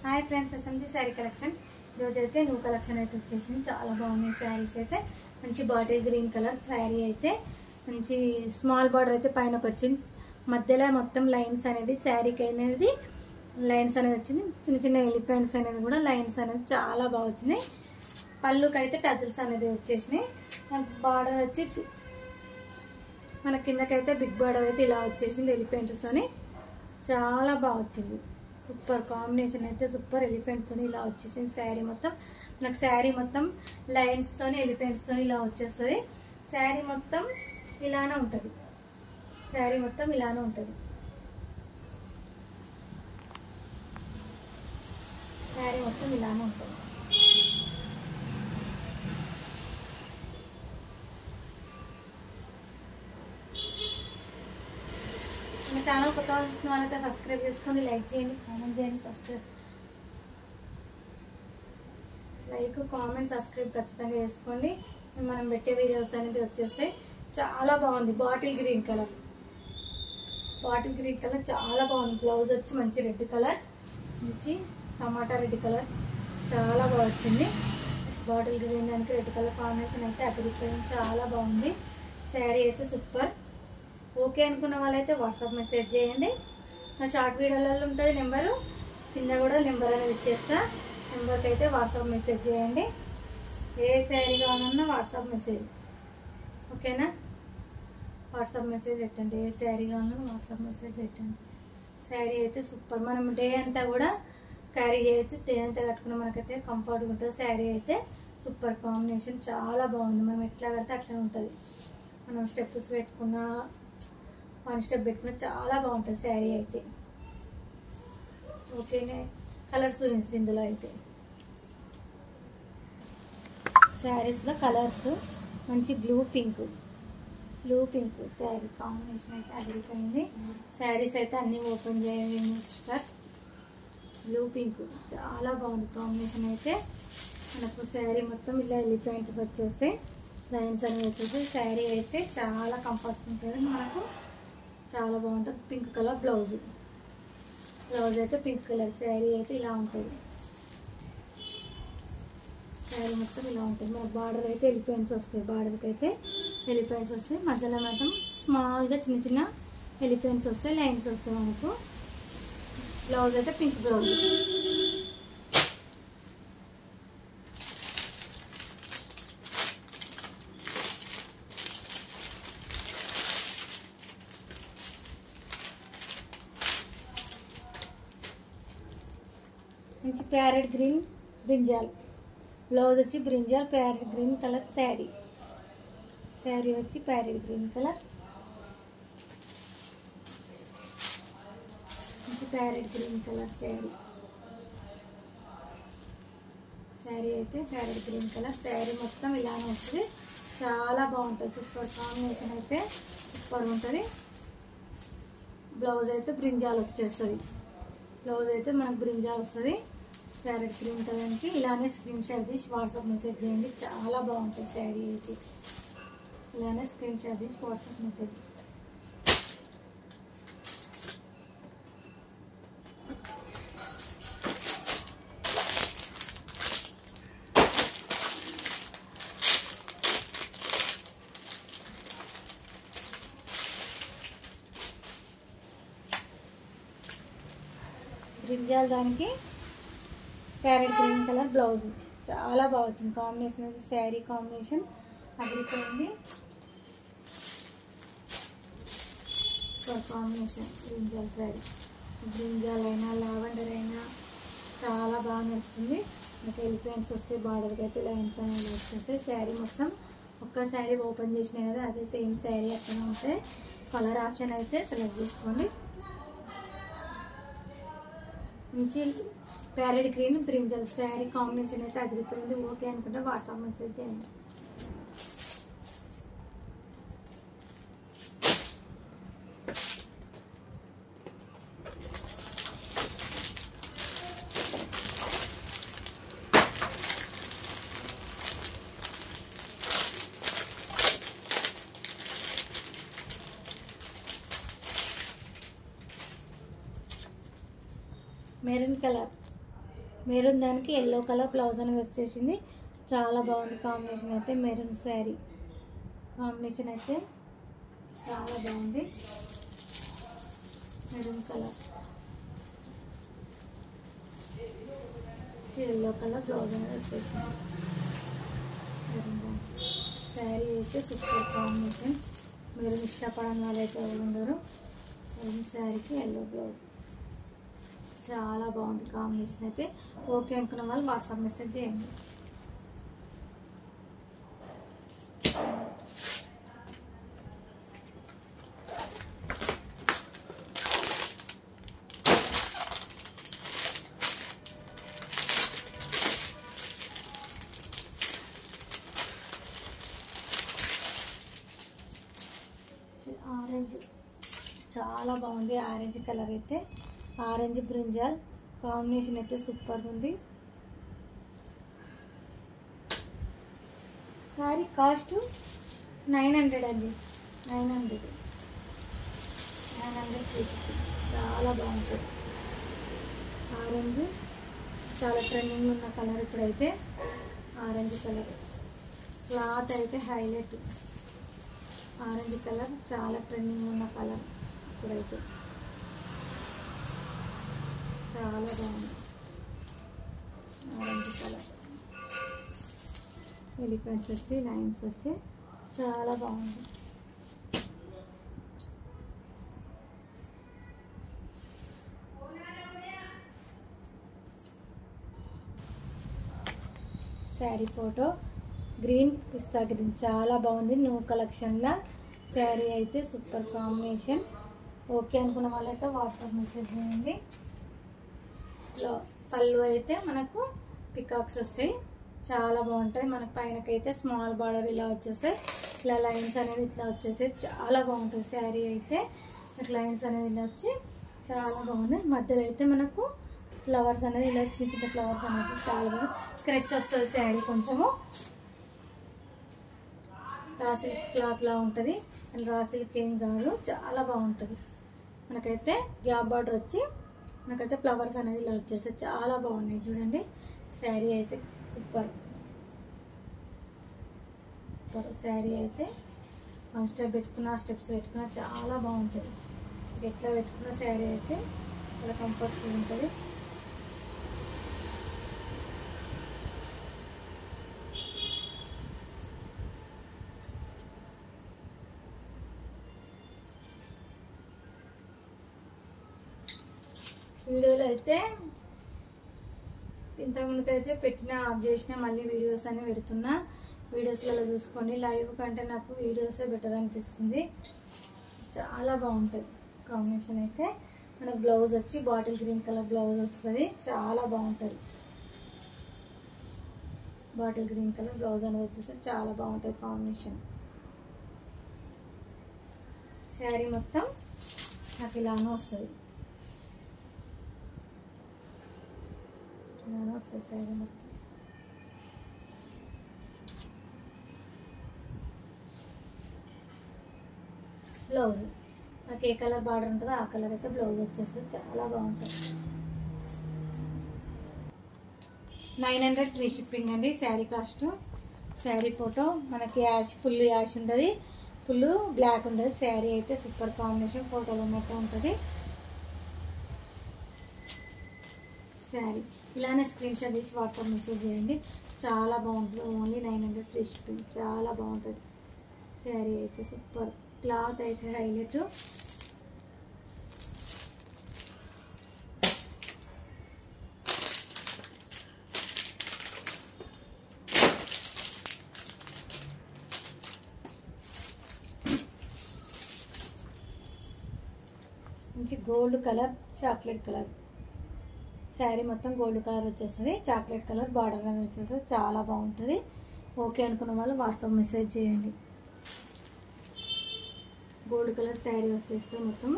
Hi friends SMG सारी collection रोजైతే new collection అయితే వచ్చేసింది చాలా బాగున్నాయి సారీస్ అయితే మంచి బాటిల్ గ్రీన్ కలర్ సారీ అయితే మంచి స్మాల్ బార్డర్ అయితే పైనకి వచ్చింది మధ్యలో మొత్తం లైన్స్ అనేది సారీకి అనేది లైన్స్ అనేది వచ్చింది చిన్న చిన్న ఎలిఫెంట్స్ అనేది కూడా లైన్స్ అనేది చాలా బాగా వచ్చింది పళ్ళుకి అయితే టజిల్స్ అనేది వచ్చేసినాయి బార్డర్ వచ్చి మన కిందకైతే బిగ్ బార్డర్ అయితే ఇలా వచ్చేసింది ఎలిఫెంట్స్ తోని చాలా బాగా వచ్చింది సూపర్ కాంబినేషన్ అయితే సూపర్ ఎలిఫెంట్స్ తోని ఇలా వచ్చేసింది శారీ మొత్తం నాకు శారీ మొత్తం లైన్స్ తోని ఎలిఫెంట్స్ తోని ఇలా వచ్చేస్తుంది శారీ మొత్తం ఇలానే ఉంటుంది శారీ మొత్తం ఇలానే ఉంటుంది శారీ మొత్తం ఇలానే ఉంటుంది మన ఛానల్ కొత్తగా చూసిన వాళ్ళైతే సబ్స్క్రైబ్ చేసుకోండి లైక్ చేయండి కామెంట్ చేయండి లైక్ కామెంట్ సబ్స్క్రైబ్ ఖచ్చితంగా చేసుకోండి మనం పెట్టే వీడియోస్ అనేది వచ్చేస్తాయి చాలా బాగుంది బాటిల్ గ్రీన్ కలర్ చాలా బాగుంది బ్లౌజ్ వచ్చి మంచి రెడ్ కలర్ మంచి టమాటా రెడ్ కలర్ చాలా బాగా వచ్చింది బాటిల్ గ్రీన్ దానికి రెడ్ కలర్ కాంబినేషన్ అయితే అదిరిపోయింది చాలా బాగుంది శారీ అయితే సూపర్ ఓకే అనుకున్న వాళ్ళైతే వాట్సాప్ మెసేజ్ చేయండి నా షార్ట్ వీడియోలలో ఉంటుంది నెంబరు కింద కూడా నెంబర్ అనేది ఇచ్చేస్తా నెంబర్కి అయితే వాట్సాప్ మెసేజ్ చేయండి ఏ శారీ కావాలన్నా వాట్సాప్ మెసేజ్ ఓకేనా వాట్సాప్ మెసేజ్ పెట్టండి ఏ శారీ కావాలన్నా వాట్సాప్ మెసేజ్ పెట్టండి శారీ అయితే సూపర్ మనం డే అంతా కూడా క్యారీ చేయొచ్చు డే అంతా కట్టుకున్న మనకైతే కంఫర్ట్గా ఉంటుంది శారీ అయితే సూపర్ కాంబినేషన్ చాలా బాగుంది మనం ఎట్లా కడితే అట్లా ఉంటుంది మనం స్టెప్స్ పెట్టుకున్న వన్ స్టెప్ పెట్టుకున్న చాలా బాగుంటుంది శారీ అయితే ఓకేనే కలర్స్ ఇందులో అయితే శారీస్లో కలర్స్ మంచి బ్లూ పింక్ శారీ కాంబినేషన్ అయితే అదిరిపోయింది శారీస్ అయితే అన్నీ ఓపెన్ చేయాలి సిస్టర్ బ్లూ పింక్ చాలా బాగుంది కాంబినేషన్ అయితే మనకు శారీ మొత్తం ఇలా ఎలిఫెంట్స్ వచ్చేసి లైన్స్ అనేవి వచ్చేసి శారీ అయితే చాలా కంఫర్ట్ ఉంటుంది మనకు చాలా బాగుంటుంది పింక్ కలర్ బ్లౌజ్ అయితే పింక్ కలర్ శారీ అయితే ఇలా ఉంటుంది శారీ మొత్తం ఇలా ఉంటుంది మన బార్డర్ అయితే ఎలిఫెంట్స్ వస్తాయి బార్డర్కి అయితే ఎలిఫెంట్స్ వస్తాయి మధ్యలో మాత్రం స్మాల్గా చిన్న చిన్న ఎలిఫెంట్స్ వస్తాయి లైన్స్ వస్తాయి మనకు బ్లౌజ్ అయితే పింక్ బ్లౌజ్ మంచి ప్యారెట్ గ్రీన్ బ్రింజాల్ బ్లౌజ్ వచ్చి brinjal parrot green colour sari వచ్చి ప్యారెట్ గ్రీన్ కలర్ మంచి ప్యారెట్ గ్రీన్ కలర్ శారీ అయితే ప్యారెట్ గ్రీన్ కలర్ శారీ మొత్తం ఇలానే వస్తుంది చాలా బాగుంటుంది సూపర్ కాంబినేషన్ అయితే సూపర్ ఉంటుంది బ్లౌజ్ అయితే బ్రింజాల్ వచ్చేస్తుంది బ్లౌజ్ అయితే మనకు బ్రింజాల్ వస్తుంది ప్యారెట్ గ్రీన్ కలర్కి ఇలానే స్క్రీన్ షాట్ తీసి వాట్సాప్ మెసేజ్ చేయండి చాలా బాగుంటుంది శారీ అయితే ఇలానే స్క్రీన్ షాట్ తీసి వాట్సాప్ మెసేజ్ బ్రింజాల్ దానికి ప్యారెట్ గ్రీన్ కలర్ బ్లౌజ్ చాలా బాగా వచ్చింది కాంబినేషన్ అయితే శారీ కాంబినేషన్ అదిరిపోయింది కాంబినేషన్ బ్రింజాల్ శారీ బ్రింజాల్ అయినా లావెండర్ అయినా చాలా బాగా నడుస్తుంది నాకు ఎలిఫెంట్స్ వస్తాయి బార్డర్కి అయితే లైన్స్ అనేది వచ్చేస్తాయి శారీ మొత్తం ఒక్క శారీ ఓపెన్ చేసినాయి కదా అదే సేమ్ శారీ అక్కడ ఉంటే కలర్ ఆప్షన్ అయితే సెలెక్ట్ చేసుకోండి మంచి parrot green brinjal sari combination అయితే అదిరిపోయింది ఓకే అనుకుంటే వాట్సాప్ మెసేజ్ చేయండి మెరూన్ కలర్ మెరూన్ దానికి ఎల్లో కలర్ బ్లౌజ్ అనేది వచ్చేసింది. చాలా బాగుంది కాంబినేషన్ అయితే. మెరూన్ శారీ కాంబినేషన్ అయితే చాలా బాగుంది. Maroon colour yellow colour blouse అనేది వచ్చేసింది. మెరూన్ శారీ అయితే సూపర్ కాంబినేషన్. మెరూన్ ఇష్టపడని వాళ్ళైతే ఎవరు ఉండరు. మెరూన్ శారీకి ఎల్లో బ్లౌజ్ చాలా బాగుంది కాంబినేషన్ అయితే. ఓకే అనుకున్న వాళ్ళు వాట్సాప్ మెసేజ్ చేయండి. ఆరెంజ్ చాలా బాగుంది. ఆరెంజ్ కలర్ అయితే ఆరెంజ్ బ్రింజాల్ కాంబినేషన్ అయితే సూపర్ ఉంది. సారీ కాస్ట్ 900 అండి. 900 చేసి చాలా బాగుంటుంది. ఆరెంజ్ చాలా ట్రెండింగ్ ఉన్న కలర్ ఇప్పుడైతే. ఆరెంజ్ కలర్ క్లాత్ అయితే హైలైట్. ఆరెంజ్ కలర్ చాలా ట్రెండింగ్ ఉన్న కలర్ ఇప్పుడైతే. చాలా బాగుంది ఆరెంజ్ కలర్. ఎలిఫెంట్స్ వచ్చి లైన్స్ వచ్చి చాలా బాగుంది. శారీ ఫోటో గ్రీన్ పిస్తా గ్రీన్ చాలా బాగుంది. న్యూ కలెక్షన్లో శారీ అయితే సూపర్ కాంబినేషన్. ఓకే అనుకున్న వాళ్ళైతే వాట్సాప్ మెసేజ్ చేయండి. పళ్ళు అయితే మనకు పికాక్స్ వస్తాయి. చాలా బాగుంటాయి. మనకు పైనకైతే స్మాల్ బార్డర్ ఇలా వచ్చేస్తాయి. ఇలా లైన్స్ అనేది ఇట్లా వచ్చేసాయి. చాలా బాగుంటుంది శారీ అయితే. లైన్స్ అనేది ఇలా వచ్చి చాలా బాగుంది. మధ్యలో అయితే మనకు ఫ్లవర్స్ అనేది ఇలా చిన్న చిన్న ఫ్లవర్స్ అనేది చాలా బాగుంది. క్రష్ వస్తుంది శారీ. కొంచెము రా సిల్క్ క్లాత్ లా ఉంటుంది. రా సిల్క్ ఏం కాదు. చాలా బాగుంటుంది. మనకైతే గ్యాప్ బార్డర్ వచ్చి మనకైతే ఫ్లవర్స్ అనేది ఇలా వచ్చేస్తాయి. చాలా బాగున్నాయి చూడండి. శారీ అయితే సూపర్. శారీ అయితే వన్ స్టెప్ పెట్టుకున్న స్టెప్స్ పెట్టుకున్న చాలా బాగుంటుంది. ఎట్లా పెట్టుకున్న శారీ అయితే చాలా కంఫర్ట్గా ఉంటుంది. వీడియోలో అయితే ఇంతకుముందుకైతే పెట్టిన ఆఫ్ చేసిన మళ్ళీ వీడియోస్ అని పెడుతున్నా. వీడియోస్లలో చూసుకోండి. లైవ్ కంటే నాకు వీడియోసే బెటర్ అనిపిస్తుంది. చాలా బాగుంటుంది కాంబినేషన్ అయితే. మనకు బ్లౌజ్ వచ్చి బాటిల్ గ్రీన్ కలర్ బ్లౌజ్ వస్తుంది. చాలా బాగుంటుంది. బాటిల్ గ్రీన్ కలర్ బ్లౌజ్ అనేది వచ్చేసి చాలా బాగుంటుంది కాంబినేషన్. శారీ మొత్తం నాకు ఇలానే వస్తుంది. ఇలానే వస్తుంది శారీ మొత్తం. బ్లౌజ్ నాకు ఏ కలర్ బార్డర్ ఉంటుందో ఆ కలర్ అయితే బ్లౌజ్ వచ్చేస్తుంది. చాలా బాగుంటుంది. 900 ఫ్రీ షిప్పింగ్ అండి శారీ కాస్ట్. శారీ ఫోటో మనకి యాష్ ఫుల్ యాష్ ఉంటుంది. ఫుల్ బ్లాక్ ఉంటుంది. శారీ అయితే సూపర్ కాంబినేషన్. ఫోటోలో ఉన్నట్టు ఉంటుంది శారీ. ఇలానే స్క్రీన్ షాట్ తీసి వాట్సాప్ మెసేజ్ చేయండి. చాలా బాగుంటుంది. Only 900 free shipping. చాలా బాగుంటుంది శారీ అయితే సూపర్. క్లాత్ అయితే హైలైట్. మంచి gold colour chocolate colour sari మొత్తం గోల్డ్ కలర్ వచ్చేస్తుంది. చాక్లెట్ కలర్ బార్డర్ అనేది వచ్చేస్తుంది. చాలా బాగుంటుంది. ఓకే అనుకున్న వాళ్ళు వాట్సాప్ మెసేజ్ చేయండి. గోల్డ్ కలర్ శారీ వచ్చేస్తే మొత్తం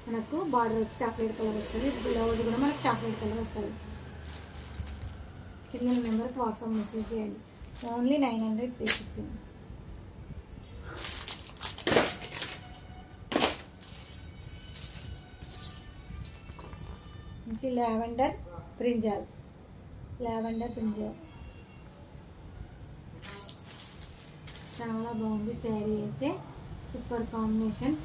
మనకు బార్డర్ వచ్చి చాక్లెట్ కలర్ వస్తుంది. బ్లౌజ్ కూడా మనకు చాక్లెట్ కలర్ వస్తుంది. కింద నెంబర్కి వాట్సాప్ మెసేజ్ చేయండి. Only 900 free shipping. మంచి లావెండర్ బ్రింజాల్ లావెండర్ బ్రింజల్. చాలా బాగుంది శారీ అయితే. సూపర్ కాంబినేషన్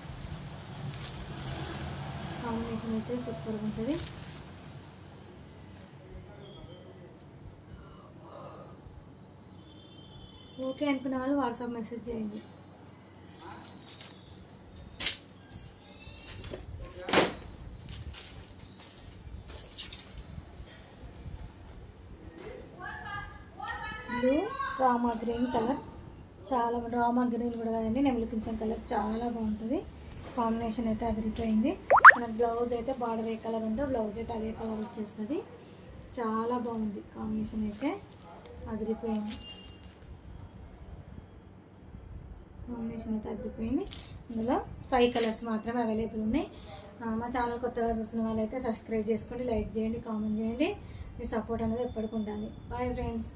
అయితే సూపర్గా ఉంటుంది. ఓకే అనుకున్న వాళ్ళు వాట్సాప్ మెసేజ్ చేయండి. బ్లూ రామా గ్రీన్ కలర్, చాలా రామా గ్రీన్ కూడా కదండి, నెమలి పింఛం కలర్ చాలా బాగుంటుంది. కాంబినేషన్ అయితే అదిరిపోయింది. మనకు బ్లౌజ్ అయితే బార్డర్ ఏ కలర్ ఉందో బ్లౌజ్ అయితే అదే కలర్ వచ్చేస్తుంది. చాలా బాగుంది కాంబినేషన్ అయితే అదిరిపోయింది. ఇందులో 5 కలర్స్ మాత్రమే అవైలబుల్ ఉన్నాయి. మా ఛానల్ కొత్తగా చూస్తున్న వాళ్ళైతే సబ్స్క్రైబ్ చేసుకోండి, లైక్ చేయండి, కామెంట్ చేయండి. మీ సపోర్ట్ అనేది ఎప్పటికి ఉండాలి. Bye friends.